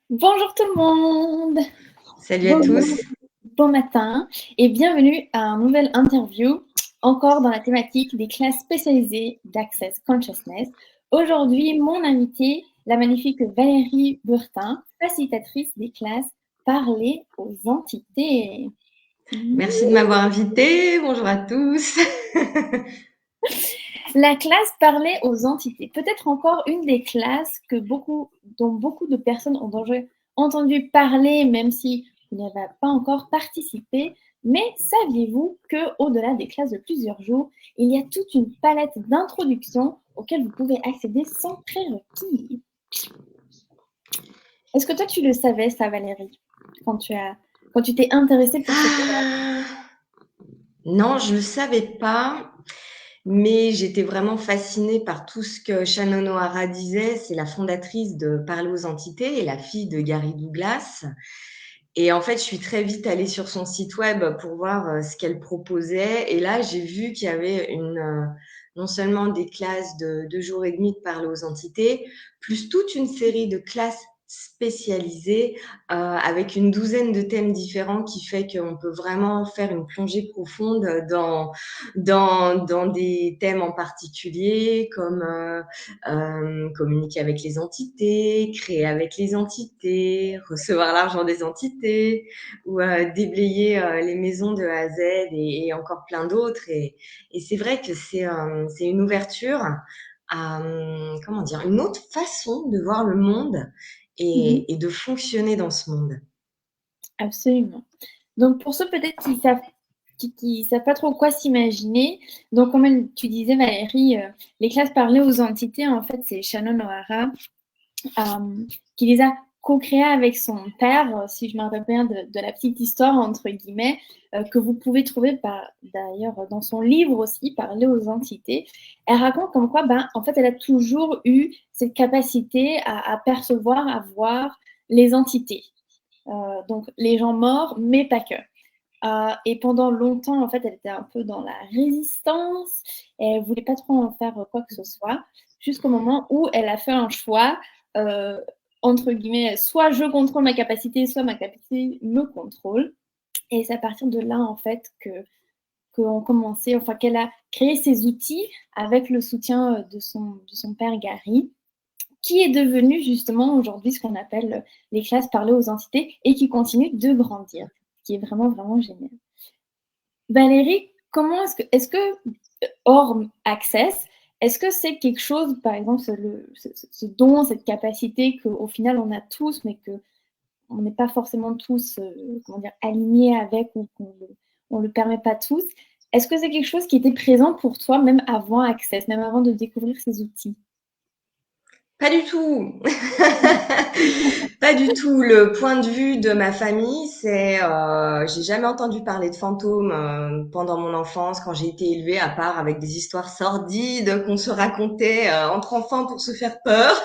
Bonjour tout le monde. Salut à Bonjour, tous. bon matin et bienvenue à un nouvel interview, encore dans la thématique des classes spécialisées d'Access Consciousness. Aujourd'hui, mon invitée, la magnifique Valérie Burtin, facilitatrice des classes Parler aux entités. Merci de m'avoir invité. Bonjour à tous. La classe Parler aux entités, peut-être encore une des classes dont beaucoup de personnes ont déjà entendu parler, même si vous n'y avez pas encore participé. Mais saviez-vous qu'au-delà des classes de plusieurs jours, il y a toute une palette d'introductions auxquelles vous pouvez accéder sans prérequis? Est-ce que toi, tu le savais, ça, Valérie, quand tu t'es intéressée pour cette classe? Ah, non, je ne le savais pas, mais j'étais vraiment fascinée par tout ce que Shannon O'Hara disait. C'est la fondatrice de Parler aux entités et la fille de Gary Douglas. Et en fait, je suis très vite allée sur son site web pour voir ce qu'elle proposait. Et là, j'ai vu qu'il y avait non seulement des classes de 2 jours et demi de Parler aux entités, plus toute une série de classes spécialisées avec une douzaine de thèmes différents qui fait qu'on peut vraiment faire une plongée profonde dans des thèmes en particulier comme communiquer avec les entités, créer avec les entités, recevoir l'argent des entités ou déblayer les maisons de A à Z et encore plein d'autres. Et c'est vrai que c'est une ouverture à, comment dire, une autre façon de voir le monde Mhm, et de fonctionner dans ce monde. absolument. Donc, pour ceux peut-être qui savent pas trop quoi s'imaginer, donc comme tu disais, Valérie, les classes parlées aux entités, en fait, c'est Shannon O'Hara qui les a co-créées avec son père, si je me rappelle bien de la petite histoire, entre guillemets, que vous pouvez trouver d'ailleurs dans son livre aussi, Parler aux entités. Elle raconte comme quoi, ben, en fait, elle a toujours eu cette capacité à percevoir, à voir les entités. Donc les gens morts, mais pas que. Et pendant longtemps, en fait, elle était un peu dans la résistance. Elle voulait pas trop en faire quoi que ce soit, jusqu'au moment où elle a fait un choix, euh, entre guillemets, soit je contrôle ma capacité, soit ma capacité me contrôle. Et c'est à partir de là, en fait, qu'on commençait, enfin, qu'elle a créé ses outils avec le soutien de son père Gary, qui est devenu justement aujourd'hui ce qu'on appelle les classes parlées aux entités et qui continue de grandir, ce qui est vraiment, vraiment génial. Valérie, comment hors access, est-ce que c'est quelque chose, par exemple, ce don, cette capacité qu'au final on a tous, mais que on n'est pas forcément tous, comment dire, alignés avec ou on le permet pas tous. Est-ce que c'est quelque chose qui était présent pour toi même avant access, même avant de découvrir ces outils? Pas du tout. Pas du tout. Le point de vue de ma famille, j'ai jamais entendu parler de fantômes pendant mon enfance quand j'ai été élevée, à part avec des histoires sordides qu'on se racontait entre enfants pour se faire peur.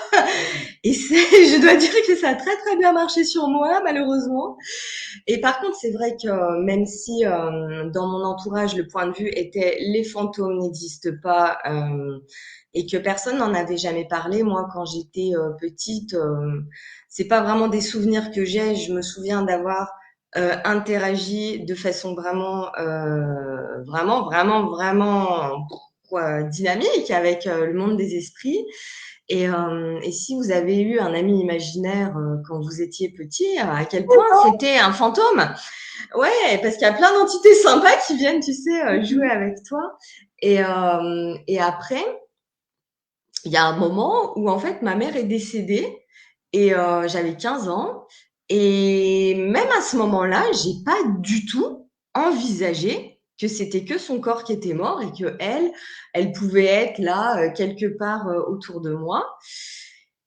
Et je dois dire que ça a très très bien marché sur moi, malheureusement. Et par contre, c'est vrai que même si dans mon entourage, le point de vue était les fantômes n'existent pas et que personne n'en avait jamais parlé, moi, quand j'étais petite, c'est pas vraiment des souvenirs que j'ai. Je me souviens d'avoir interagi de façon vraiment quoi, dynamique avec le monde des esprits. Et si vous avez eu un ami imaginaire quand vous étiez petit, à quel point c'était un fantôme? Ouais, parce qu'il y a plein d'entités sympas qui viennent, tu sais, jouer avec toi. Et après, il y a un moment où en fait ma mère est décédée et j'avais 15 ans. Et même à ce moment-là, j'ai pas du tout envisagé que c'était que son corps qui était mort et que elle pouvait être là quelque part autour de moi.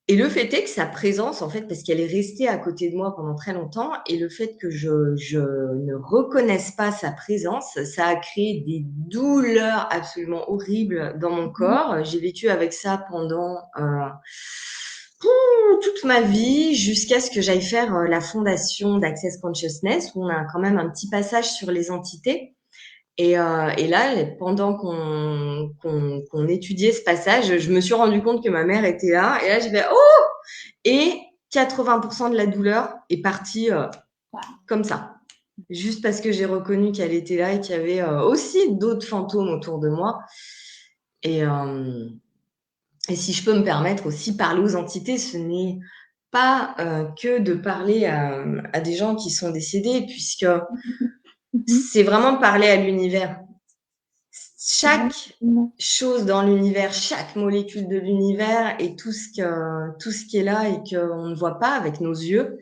Et le fait est que sa présence, en fait, parce qu'elle est restée à côté de moi pendant très longtemps, et le fait que je ne reconnaisse pas sa présence, ça a créé des douleurs absolument horribles dans mon corps. J'ai vécu avec ça pendant toute ma vie, jusqu'à ce que j'aille faire la fondation d'Access Consciousness, où on a quand même un petit passage sur les entités. Et là, pendant qu'on étudiait ce passage, je me suis rendu compte que ma mère était là. Et là, j'ai fait, oh! Et 80% de la douleur est partie Wow. comme ça. Juste parce que j'ai reconnu qu'elle était là et qu'il y avait aussi d'autres fantômes autour de moi. Et si je peux me permettre aussi, parler aux entités, ce n'est pas que de parler à des gens qui sont décédés, puisque c'est vraiment parler à l'univers. Chaque chose dans l'univers, chaque molécule de l'univers et tout ce qui est là et qu'on ne voit pas avec nos yeux,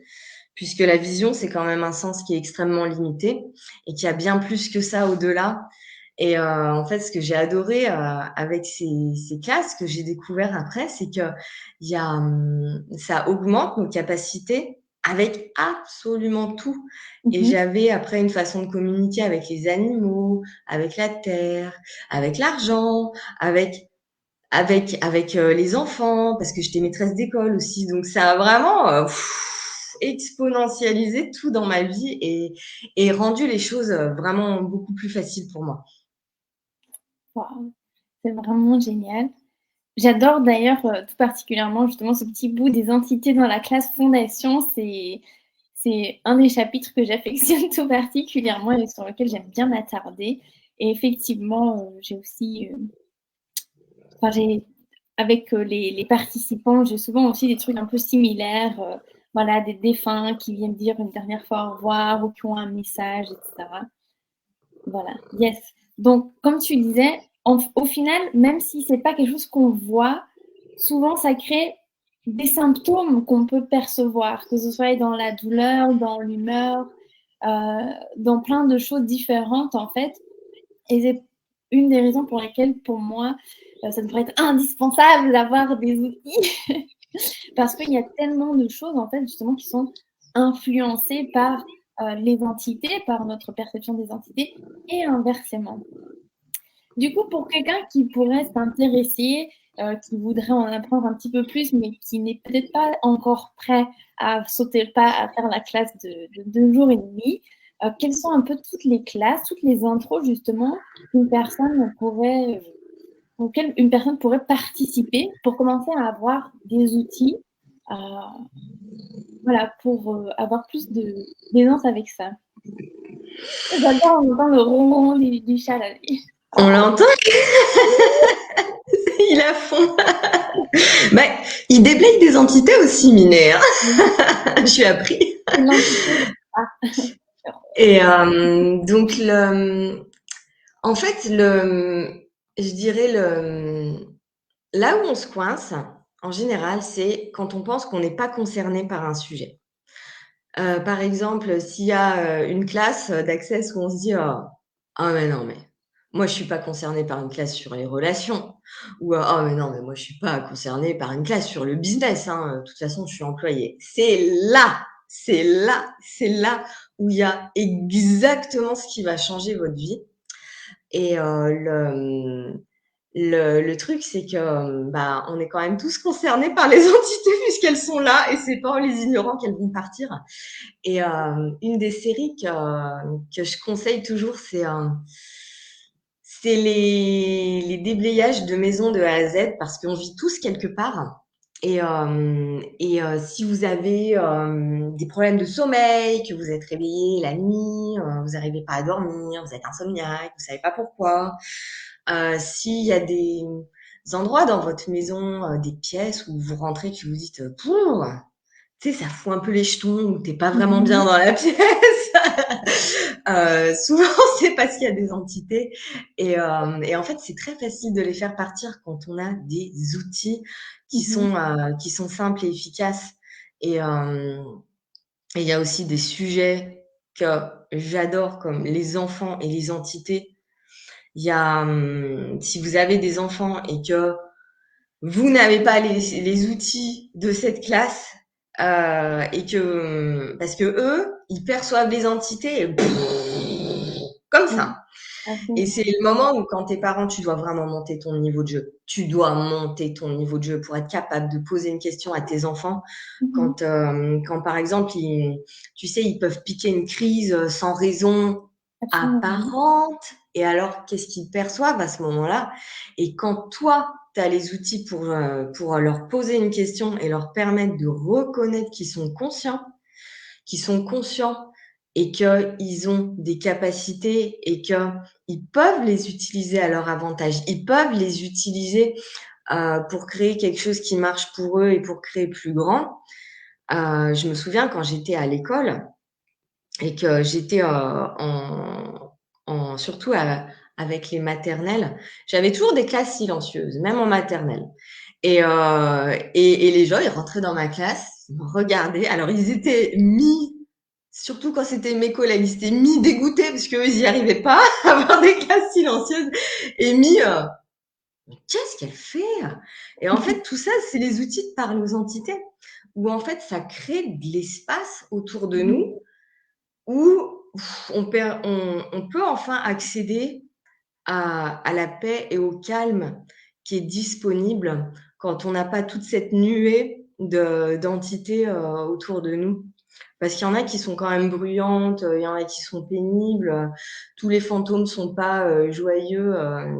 puisque la vision, c'est quand même un sens qui est extrêmement limité et qu'il y a bien plus que ça au-delà. Et en fait, ce que j'ai adoré avec ces classes que j'ai découvert après, c'est que ça augmente nos capacités avec absolument tout. Et j'avais après une façon de communiquer avec les animaux, avec la terre, avec l'argent, avec les enfants, parce que j'étais maîtresse d'école aussi. Donc ça a vraiment exponentialisé tout dans ma vie et rendu les choses vraiment beaucoup plus faciles pour moi. Wow. C'est vraiment génial. J'adore d'ailleurs tout particulièrement justement ce petit bout des entités dans la classe fondation. C'est un des chapitres que j'affectionne tout particulièrement et sur lequel j'aime bien m'attarder. Et effectivement, j'ai aussi, avec les participants, j'ai souvent aussi des trucs un peu similaires. Voilà, des défunts qui viennent dire une dernière fois au revoir ou qui ont un message, etc. Voilà, yes. Donc, comme tu disais, au final, même si c'est pas quelque chose qu'on voit, souvent ça crée des symptômes qu'on peut percevoir, que ce soit dans la douleur, dans l'humeur, dans plein de choses différentes en fait. Et c'est une des raisons pour lesquelles, pour moi, ça devrait être indispensable d'avoir des outils, parce qu'il y a tellement de choses en fait justement qui sont influencées par les entités, par notre perception des entités, et inversement. Du coup, pour quelqu'un qui pourrait s'intéresser, qui voudrait en apprendre un petit peu plus, mais qui n'est peut-être pas encore prêt à sauter le pas, à faire la classe de 2 jours et demi, quelles sont un peu toutes les classes, toutes les intros justement auxquelles une personne pourrait participer pour commencer à avoir des outils, voilà, pour avoir plus d'aisance avec ça. J'adore entendre le ronron du chat là. On l'entend? Il a fond. Mais il déblaye des entités aussi, Miné. Hein. Je suis appris. Et donc, en fait, je dirais là où on se coince, en général, c'est quand on pense qu'on n'est pas concerné par un sujet. Par exemple, s'il y a une classe d'Access où on se dit ah mais non mais moi je suis pas concernée par une classe sur les relations ou ah mais non mais moi je suis pas concernée par une classe sur le business hein, de toute façon je suis employée. C'est là où il y a exactement ce qui va changer votre vie. Et le truc, c'est que on est quand même tous concernés par les entités puisqu'elles sont là et c'est pas en les ignorant qu'elles vont partir. Et une des séries que je conseille toujours, c'est les déblayages de maisons de A à Z parce qu'on vit tous quelque part. Et si vous avez des problèmes de sommeil, que vous êtes réveillé la nuit, vous n'arrivez pas à dormir, vous êtes insomniaque, vous savez pas pourquoi, s'il y a des endroits dans votre maison, des pièces où vous rentrez, que vous dites pour, tu sais, ça fout un peu les jetons ou t'es pas vraiment bien dans la pièce. Souvent, c'est parce qu'il y a des entités. Et en fait, c'est très facile de les faire partir quand on a des outils qui sont simples et efficaces. Et il y a aussi des sujets que j'adore, comme les enfants et les entités. Il y a, si vous avez des enfants et que vous n'avez pas les outils de cette classe, et que parce que eux, ils perçoivent les entités comme ça. Et c'est le moment où, quand t'es parent, tu dois vraiment monter ton niveau de jeu. Tu dois monter ton niveau de jeu pour être capable de poser une question à tes enfants. Quand par exemple, tu sais, ils peuvent piquer une crise sans raison apparente. Et alors, qu'est-ce qu'ils perçoivent à ce moment-là? Et quand toi, tu as les outils pour leur poser une question et leur permettre de reconnaître qu'ils sont conscients et qu'ils ont des capacités et qu'ils peuvent les utiliser à leur avantage. Ils peuvent les utiliser pour créer quelque chose qui marche pour eux et pour créer plus grand. Je me souviens quand j'étais à l'école et que j'étais surtout avec les maternelles, j'avais toujours des classes silencieuses, même en maternelle. Et les gens, ils rentraient dans ma classe, ils me regardaient. Alors, ils étaient surtout quand c'était mes collègues, ils étaient dégoûtés parce qu'eux, ils n'y arrivaient pas à avoir des classes silencieuses et mais qu'est-ce qu'elle fait? Et en fait, tout ça, c'est les outils de parler aux entités où en fait, ça crée de l'espace autour de nous où on peut enfin accéder à la paix et au calme qui est disponible quand on n'a pas toute cette nuée d'entités autour de nous. Parce qu'il y en a qui sont quand même bruyantes, il y en a qui sont pénibles, tous les fantômes sont pas joyeux.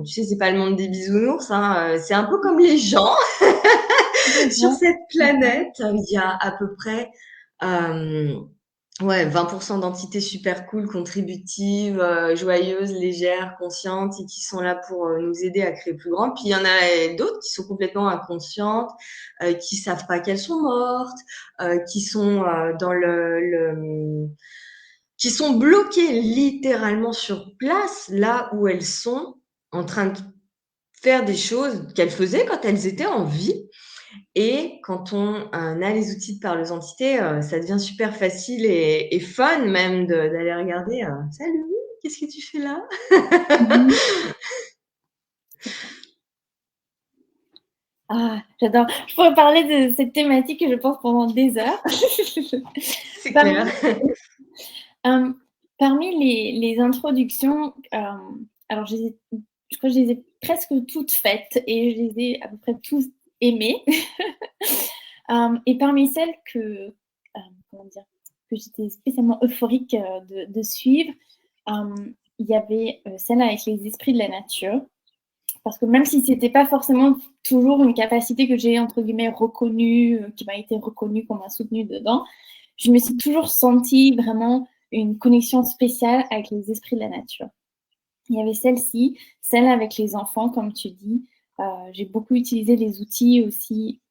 Tu sais, c'est pas le monde des bisounours, hein, c'est un peu comme les gens. Sur cette planète, il y a à peu près euh, ouais, 20% d'entités super cool, contributives, joyeuses, légères, conscientes et qui sont là pour nous aider à créer plus grand. Puis il y en a d'autres qui sont complètement inconscientes, qui savent pas qu'elles sont mortes, qui sont dans qui sont bloquées littéralement sur place, là où elles sont, en train de faire des choses qu'elles faisaient quand elles étaient en vie. Et quand on a les outils de par les entités, ça devient super facile et fun même d'aller regarder. Salut, qu'est-ce que tu fais là? Ah, j'adore. Je pourrais parler de cette thématique, je pense, pendant des heures. C'est Parmi, clair. euh, parmi les introductions, alors je crois que je les ai presque toutes faites et je les ai à peu près toutes aimées. Et parmi celles comment dire, que j'étais spécialement euphorique de suivre, il y avait celle avec les esprits de la nature. Parce que même si c'était pas forcément toujours une capacité que j'ai, entre guillemets, reconnue, qui m'a été reconnue, qu'on m'a soutenue dedans, je me suis toujours sentie vraiment une connexion spéciale avec les esprits de la nature. Il y avait celle-ci, celle avec les enfants, comme tu dis. J'ai beaucoup utilisé les outils aussi.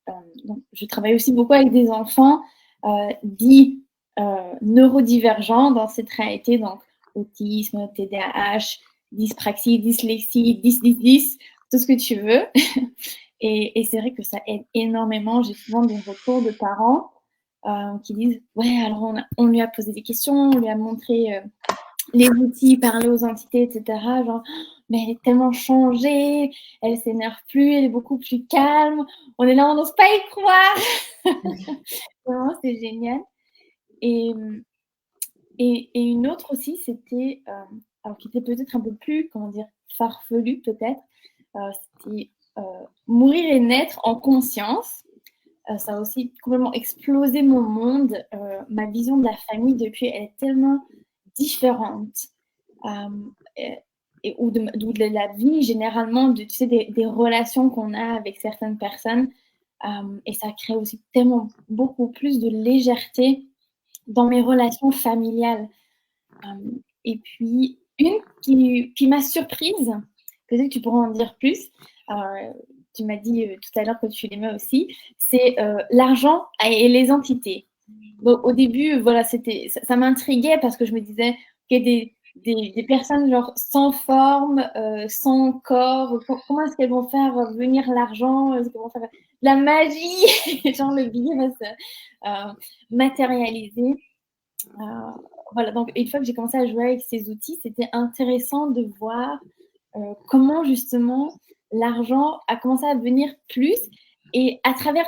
Donc je travaille aussi beaucoup avec des enfants dits neurodivergents dans cette réalité, donc autisme, TDAH, dyspraxie, dyslexie, 10, tout ce que tu veux. Et c'est vrai que ça aide énormément. J'ai souvent des retours de parents qui disent ouais, alors on lui a posé des questions, on lui a montré les outils, parler aux entités, etc. Genre, mais elle est tellement changée, elle s'énerve plus, elle est beaucoup plus calme. On est là, on n'ose pas y croire. Vraiment, c'est génial. Et, et une autre aussi, c'était, alors qui était peut-être un peu plus, comment dire, farfelu peut-être, c'était mourir et naître en conscience. Ça a aussi complètement explosé mon monde. Ma vision de la famille depuis, elle est tellement différente. Ou de la vie, généralement, tu sais, des relations qu'on a avec certaines personnes. Et ça crée aussi tellement beaucoup plus de légèreté dans mes relations familiales. Et puis, une qui m'a surprise, peut-être que tu pourras en dire plus, tu m'as dit tout à l'heure que tu l'aimais aussi, c'est l'argent et les entités. Donc, au début, voilà, ça m'intriguait parce que je me disais qu'il y a des personnes genre sans forme, sans corps, comment est-ce qu'elles vont faire venir l'argent, est-ce qu'elles vont faire la magie, genre le billet va se matérialiser. Voilà, donc une fois que j'ai commencé à jouer avec ces outils, c'était intéressant de voir comment justement l'argent a commencé à venir plus et à travers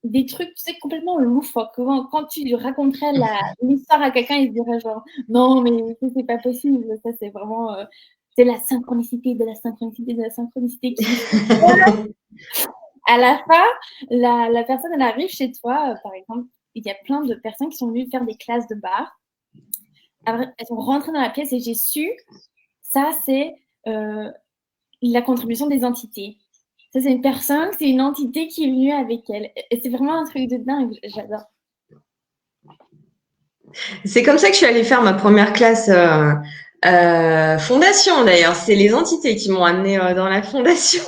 des trucs, tu sais, complètement loufoques. Quand tu raconterais l'histoire à quelqu'un, il se dirait genre non, mais ça, c'est pas possible, ça c'est vraiment c'est la synchronicité de la synchronicité de la synchronicité qui à la fin, la personne elle arrive chez toi, par exemple, il y a plein de personnes qui sont venues faire des classes de bar. Elles sont rentrées dans la pièce et j'ai su, ça c'est la contribution des entités. Ça, c'est une personne, c'est une entité qui est venue avec elle. Et c'est vraiment un truc de dingue. J'adore. C'est comme ça que je suis allée faire ma première classe fondation d'ailleurs. C'est les entités qui m'ont amenée dans la fondation.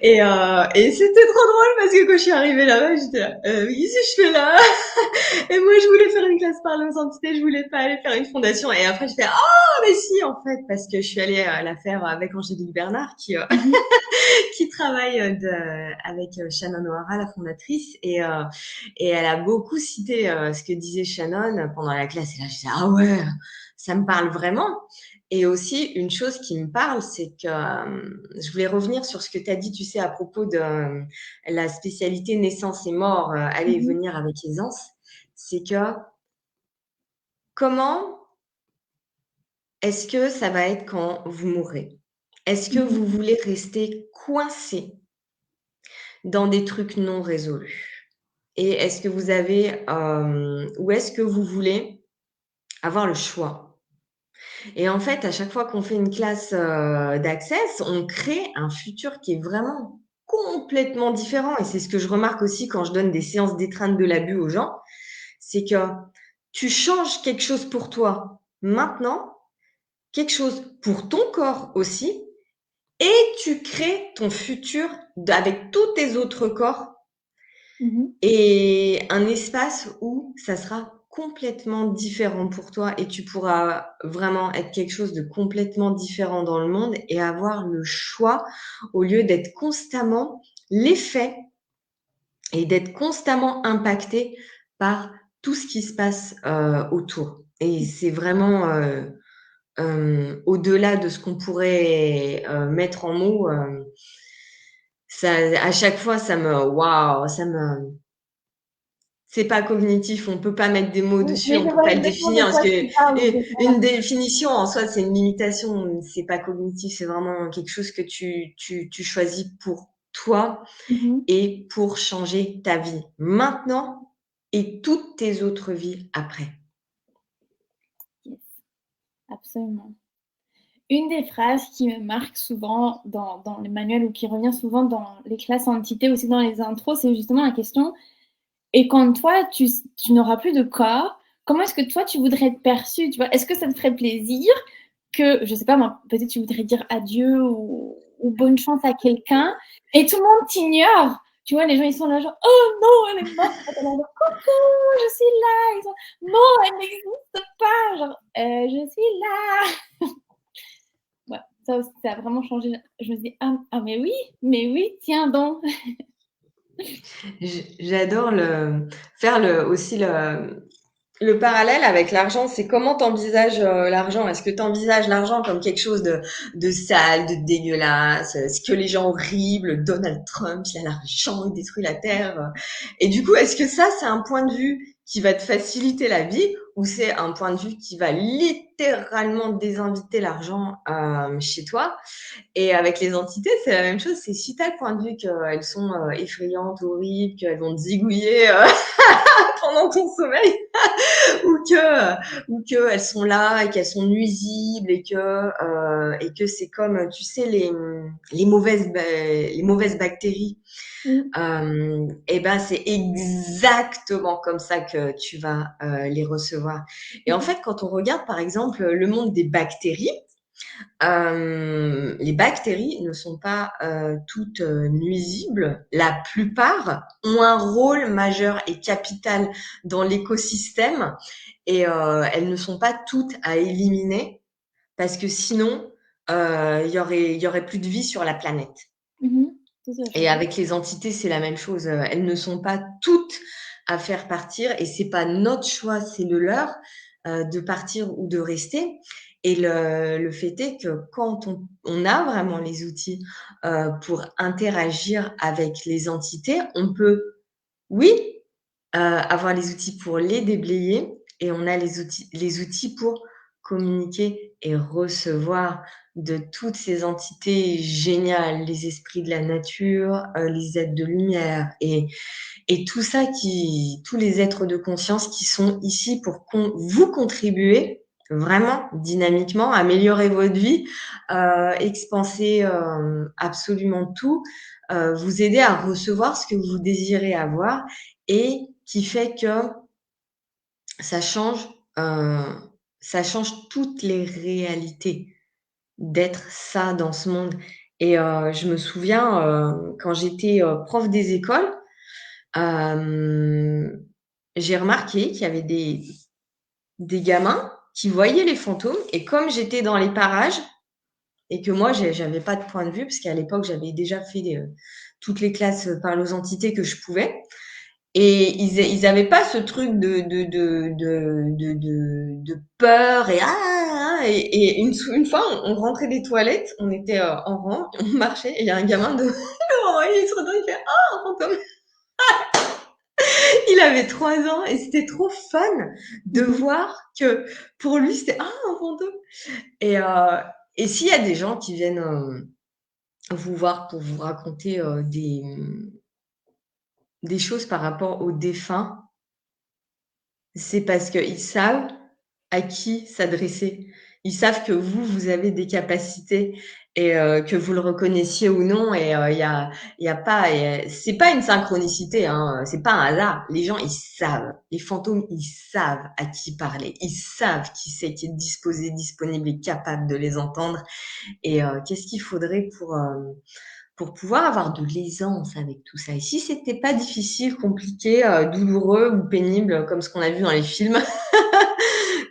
Et c'était trop drôle parce que quand je suis arrivée là-bas, j'étais là, qu'est-ce que je fais là? Et moi, je voulais faire une classe parler aux entités, je voulais pas aller faire une fondation. Et après, j'étais, ah, mais si, en fait, parce que je suis allée la faire avec Angélique Bernard, qui Mhm. qui travaille avec Shannon O'Hara, la fondatrice, et elle a beaucoup cité ce que disait Shannon pendant la classe. Et là, je disais, ah ouais, ça me parle vraiment. Et aussi, une chose qui me parle, c'est que je voulais revenir sur ce que tu as dit, tu sais, à propos de la spécialité naissance et mort, aller et Mhm. venir avec aisance. C'est que comment est-ce que ça va être quand vous mourrez? Est-ce que Mhm. vous voulez rester coincé dans des trucs non résolus? Et est-ce que vous avez, ou est-ce que vous voulez avoir le choix? Et en fait, à chaque fois qu'on fait une classe d'Access, on crée un futur qui est vraiment complètement différent. Et c'est ce que je remarque aussi quand je donne des séances d'étreinte de l'abus aux gens, c'est que tu changes quelque chose pour toi maintenant, quelque chose pour ton corps aussi, et tu crées ton futur avec tous tes autres corps Mhm. et un espace où ça sera complètement différent pour toi et tu pourras vraiment être quelque chose de complètement différent dans le monde et avoir le choix au lieu d'être constamment l'effet et d'être constamment impacté par tout ce qui se passe autour. Et c'est vraiment au-delà de ce qu'on pourrait mettre en mots. Ça, à chaque fois, waouh, c'est pas cognitif, on peut pas mettre des mots Oui, dessus, mais on je peut vois pas le exactement définir de parce quoi que tu parles. une définition en soi, c'est une limitation, c'est pas cognitif, c'est vraiment quelque chose que tu choisis pour toi Mhm. et pour changer ta vie maintenant et toutes tes autres vies après. Yes, absolument. Une des phrases qui me marque souvent dans les manuels ou qui revient souvent dans les classes entités, aussi dans les intros, c'est justement la question, et quand toi, tu n'auras plus de corps, comment est-ce que toi, tu voudrais être perçu, tu vois? Est-ce que ça te ferait plaisir que, je sais pas moi, peut-être tu voudrais dire adieu ou bonne chance à quelqu'un, et tout le monde t'ignore. Tu vois, les gens, ils sont là, genre, oh non, elle est morte. T'es là, genre, coucou, je suis là. Ils sont, non, elle n'existe pas. Genre, je suis là. Ouais, ça aussi, ça a vraiment changé. Je me dis, mais oui, tiens donc. J'adore faire aussi le parallèle avec l'argent, c'est comment t'envisages l'argent? Est-ce que t'envisages l'argent comme quelque chose de sale, de dégueulasse? Est-ce que les gens horribles, Donald Trump, il a l'argent, il détruit la terre? Et du coup, est-ce que ça, c'est un point de vue qui va te faciliter la vie ou c'est un point de vue qui va littéralement désinviter l'argent chez toi? Et avec les entités, c'est la même chose. C'est si tu as le point de vue qu'elles sont effrayantes, horribles, qu'elles vont te zigouiller pendant ton sommeil, ou que elles sont là et qu'elles sont nuisibles et que c'est comme tu sais les mauvaises bactéries. Mm. Et ben c'est exactement comme ça que tu vas les recevoir. Et en fait, quand on regarde par exemple le monde des bactéries, les bactéries ne sont pas toutes nuisibles. La plupart ont un rôle majeur et capital dans l'écosystème et elles ne sont pas toutes à éliminer parce que sinon, il y aurait plus de vie sur la planète. Mhm. Tout à Et fait. avec les entités, c'est la même chose. Elles ne sont pas toutes à faire partir et c'est pas notre choix, c'est le leur de partir ou de rester. Et le fait est que quand on a vraiment les outils pour interagir avec les entités, on peut, oui, avoir les outils pour les déblayer et on a les outils pour communiquer et recevoir de toutes ces entités géniales, les esprits de la nature, les êtres de lumière et tout ça tous les êtres de conscience qui sont ici pour vous contribuer vraiment, dynamiquement, améliorer votre vie, expanser absolument tout, vous aider à recevoir ce que vous désirez avoir et qui fait que ça change, euh, ça change toutes les réalités d'être ça dans ce monde. Et je me souviens, quand j'étais prof des écoles, j'ai remarqué qu'il y avait des gamins qui voyaient les fantômes. Et comme j'étais dans les parages et que moi, j'avais pas de point de vue, parce qu'à l'époque, j'avais déjà fait toutes les classes par aux entités que je pouvais. Et ils avaient pas ce truc de peur et une fois on rentrait des toilettes, on était en rang, on marchait et il y a un gamin de il se retourne, il fait ah un fantôme. Il avait 3 ans et c'était trop fun de voir que pour lui c'était ah un fantôme. Et et s'il y a des gens qui viennent vous voir pour vous raconter des choses par rapport aux défunts, c'est parce qu'ils savent à qui s'adresser. Ils savent que vous avez des capacités et que vous le reconnaissiez ou non. Et il y a pas, c'est pas une synchronicité, hein, c'est pas un hasard. Les gens, ils savent. Les fantômes, ils savent à qui parler. Ils savent qui c'est qui est disposé, disponible et capable de les entendre. Et qu'est-ce qu'il faudrait pour pouvoir avoir de l'aisance avec tout ça. Et si c'était pas difficile, compliqué, douloureux ou pénible, comme ce qu'on a vu dans les films,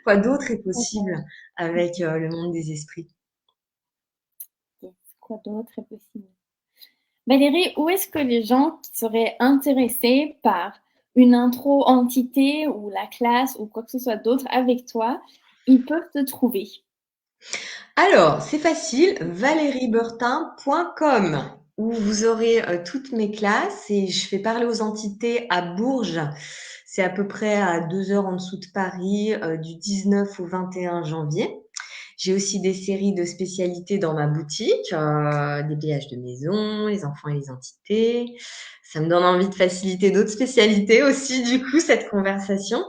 quoi d'autre est possible avec le monde des esprits? Quoi d'autre est possible? Valérie, où est-ce que les gens qui seraient intéressés par une intro entité ou la classe ou quoi que ce soit d'autre avec toi, ils peuvent te trouver? Alors, c'est facile, valériebertin.com, où vous aurez toutes mes classes et je fais parler aux entités à Bourges. C'est à peu près à 2 heures en dessous de Paris, du 19 au 21 janvier. J'ai aussi des séries de spécialités dans ma boutique, des balayages de maison, les enfants et les entités. Ça me donne envie de faciliter d'autres spécialités aussi, du coup, cette conversation.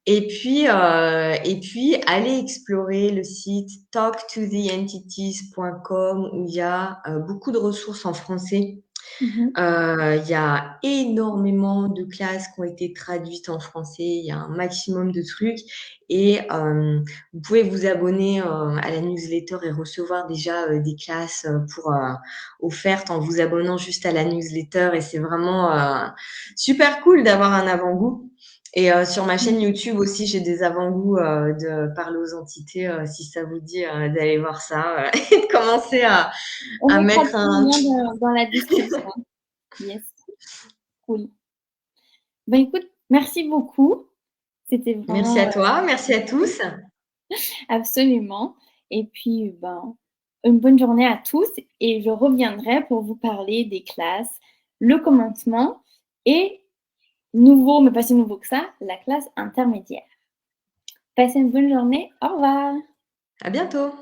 Et puis, allez explorer le site talktotheentities.com où il y a beaucoup de ressources en français. Mhm. Il y a énormément de classes qui ont été traduites en français. Il y a un maximum de trucs. Et vous pouvez vous abonner à la newsletter et recevoir déjà des classes offertes en vous abonnant juste à la newsletter. Et c'est vraiment super cool d'avoir un avant-goût. Et sur ma chaîne YouTube aussi, j'ai des avant-goûts de parler aux entités, si ça vous dit d'aller voir ça et de commencer On à mettra mettre tout un... le lien dans la description. Yes, cool. Ben écoute, merci beaucoup. C'était Merci vraiment à toi, merci à tous. absolument. Et puis, ben, une bonne journée à tous et je reviendrai pour vous parler des classes, le commencement et nouveau, mais pas si nouveau que ça, la classe intermédiaire. Passez une bonne journée. Au revoir. À bientôt.